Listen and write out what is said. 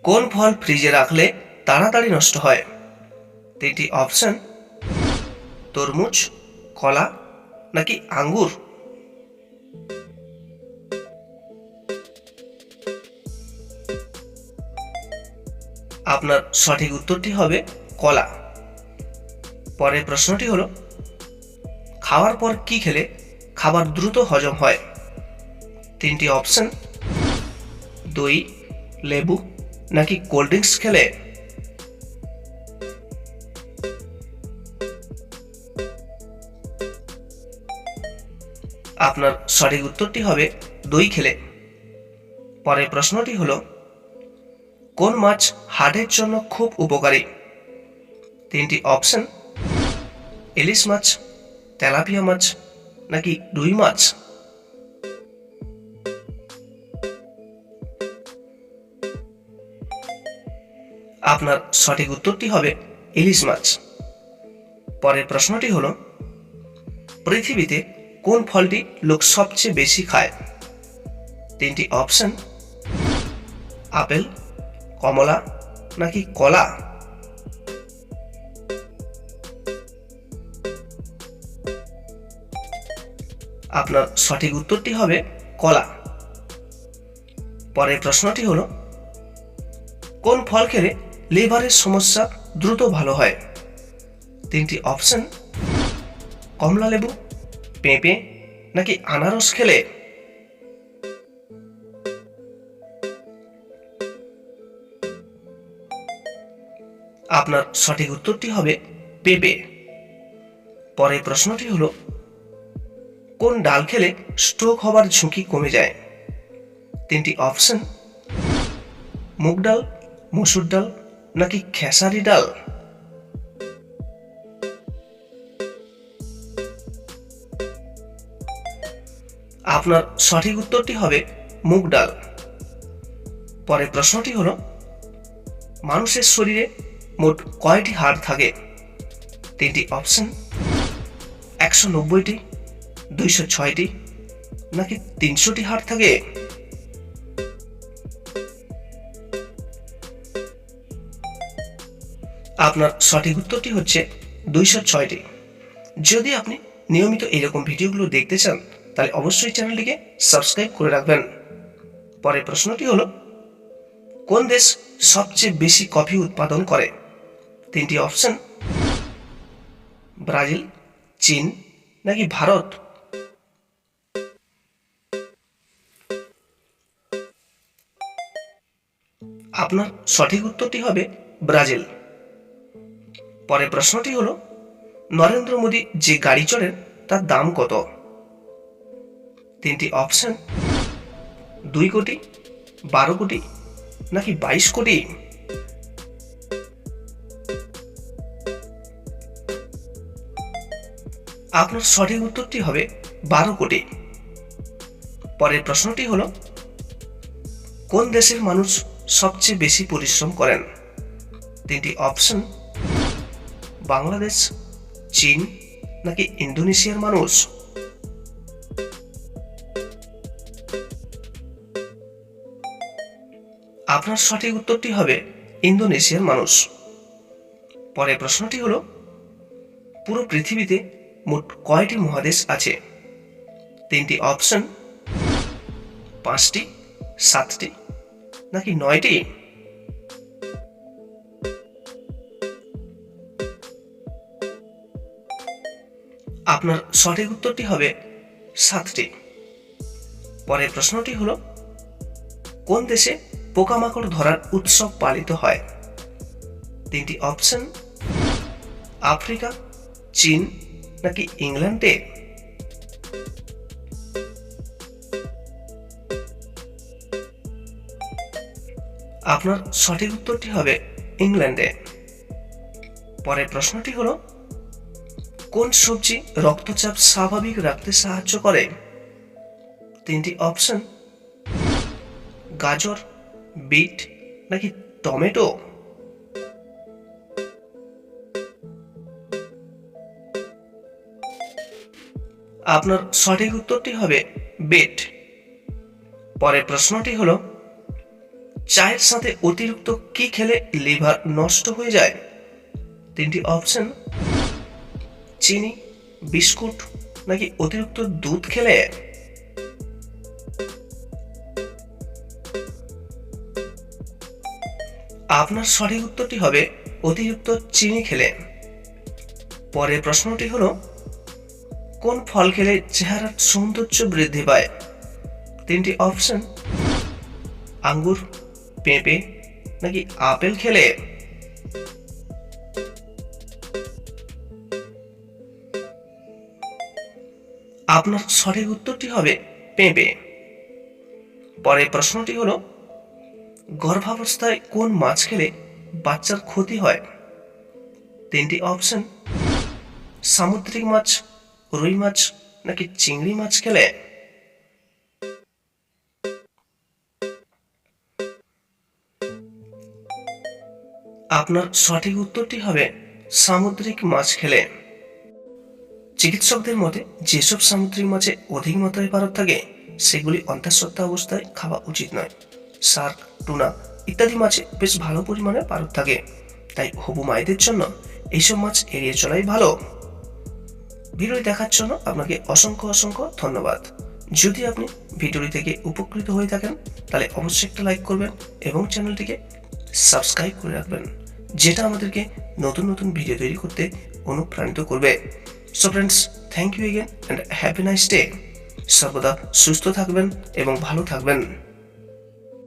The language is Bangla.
কোন ফল ফ্রিজে রাখলে তাড়াতাড়ি নষ্ট হয়? তিনটি অপশন: তরমুজ, কলা নাকি আঙ্গুর। আপনার সঠিক উত্তরটি হবে কলা। পরের প্রশ্নটি হলো, খাওয়ার পর কি খেলে খাবার দ্রুত হজম হয়? তিনটি অপশন: দই, লেবু নাকি কোল্ড ড্রিঙ্কস খেলে। আপনার সঠিক উত্তরটি হবে দই খেলে। পরের প্রশ্নটি হলো, কোন মাছ হার্টের জন্য খুব উপকারী? তিনটি অপশন: ইলিশ মাছ, তেলাপিয়া মাছ নাকি রুই মাছ। আপনার সঠিক উত্তরটি হবে ইলিশ মাছ। পরের প্রশ্নটি হলো, পৃথিবীতে কোন ফলটি লোক সবচেয়ে বেশি খায়? তিনটি অপশন: আপেল, কমলা নাকি কলা। আপনার সঠিক উত্তরটি হবে কলা। পরের প্রশ্নটি হলো, কোন ফল খেলে লিভারের সমস্যা দ্রুত ভালো হয়? তিনটি অপশন: কমলা লেবু, পেঁপে নাকি আনারস খেলে। আপনার সঠিক উত্তরটি হবে পেঁপে। পরের প্রশ্নটি হলো, কোন ডাল খেলে স্ট্রোক হবার ঝুঁকি কমে যায়? তিনটি অপশন: মুগ ডাল, মসুর ডাল নাকি খেসারি ডাল। আপনার সঠিক উত্তরটি হবে মুগ ডাল। পরের প্রশ্নটি হলো, মানুষের শরীরে মোট কয়টি হাড় থাকে? তিনটি অপশন: 190টি, 206টি নাকি 300টি হাড় থাকে। আপনার সঠিক উত্তরটি হচ্ছে 206টি। যদি আপনি নিয়মিত এরকম ভিডিওগুলো দেখতে চান তাহলে অবশ্যই চ্যানেলটিকে সাবস্ক্রাইব করে রাখবেন। পরের প্রশ্নটি হলো, কোন দেশ সবচেয়ে বেশি কফি উৎপাদন করে? তিনটি অপশন: ব্রাজিল, চীন নাকি ভারত। আপনার সঠিক উত্তরটি হবে ব্রাজিল। পরের প্রশ্নটি হলো, নরেন্দ্র মোদী যে গাড়ি চড়েন তার দাম কত? তিনটি অপশন: 2 কোটি, 12 কোটি নাকি 22 কোটি। আপনার সঠিক উত্তরটি হবে 12 কোটি। পরের প্রশ্নটি হলো, কোন দেশের মানুষ সবচেয়ে বেশি পরিশ্রম করেন? তিনটি অপশন: বাংলাদেশ, চীন নাকি ইন্দোনেশিয়ার মানুষ। আপনার সঠিক উত্তরটি হবে ইন্দোনেশিয়ার মানুষ। পরের প্রশ্নটি হলো, পুরো পৃথিবীতে মোট কয়টি মহাদেশ আছে? তিনটি অপশন: 5টি, 7টি নাকি 9টি। আপনার সঠিক উত্তরটি হবে 7টি। পরের প্রশ্নটি হলো, কোন দেশে পোকামাকড় ধরার উৎসব পালিত হয়? তিনটি অপশন: আফ্রিকা, চীন নাকি ইংল্যান্ডে। আপনার সঠিক উত্তরটি হবে ইংল্যান্ডে। পরের প্রশ্নটি হলো, কোন সবজি রক্তচাপ স্বাভাবিক রাখতে সাহায্য করে? তিনটি অপশন: গাজর, বিট নাকি টমেটো। আপনার সঠিক উত্তরটি হবে বিট। পরের প্রশ্নটি হলো, চায়ের সাথে অতিরিক্ত কি খেলে লিভার নষ্ট হয়ে যায়? 3টি অপশন: চিনি, বিস্কুট, নাকি অতিরিক্ত দুধ খেলে? আপনার সঠিক উত্তরটি হবে অতিরিক্ত চিনি খেলে। পরের প্রশ্নটি হলো, কোন ফল খেলে চেহারার সৌন্দর্য বৃদ্ধি পায়? 3টি অপশন: আঙ্গুর, পেঁপে, নাকি আপেল খেলে? আপনার সঠিক উত্তরটি হবে পেঁপে। পরের প্রশ্নটি হলো, গর্ভাবস্থায় কোন মাছ খেলে বাচ্চার ক্ষতি হয়? 3টি অপশন: সামুদ্রিক মাছ, রুই মাছ, নাকি চিংড়ি মাছ খেলে? আপনার সঠিক উত্তরটি হবে সামুদ্রিক মাছ খেলে। চিকিৎসকদের মতে যেসব সামুদ্রিক মাছে অধিক মাত্রায় পারদ থাকে সেগুলি অন্তঃসত্ত্বা অবস্থায় খাওয়া উচিত নয়। শার্ক, টুনা ইত্যাদি মাছে বেশ ভালো পরিমাণে পারদ থাকে, তাই হবু মায়েদের জন্য এইসব মাছ এড়িয়ে চলাই ভালো। ভিডিওটি দেখার জন্য আপনাকে অসংখ্য অসংখ্য ধন্যবাদ। যদি আপনি ভিডিওটি থেকে উপকৃত হয়ে থাকেন তাহলে অবশ্যই একটা লাইক করবেন এবং চ্যানেলটিকে সাবস্ক্রাইব করে রাখবেন, যেটা আমাদেরকে নতুন নতুন ভিডিও তৈরি করতে অনুপ্রাণিত করবে। So friends, thank you again and have a nice day. সর্বদা সুস্থ থাকবেন এবং ভালো থাকবেন।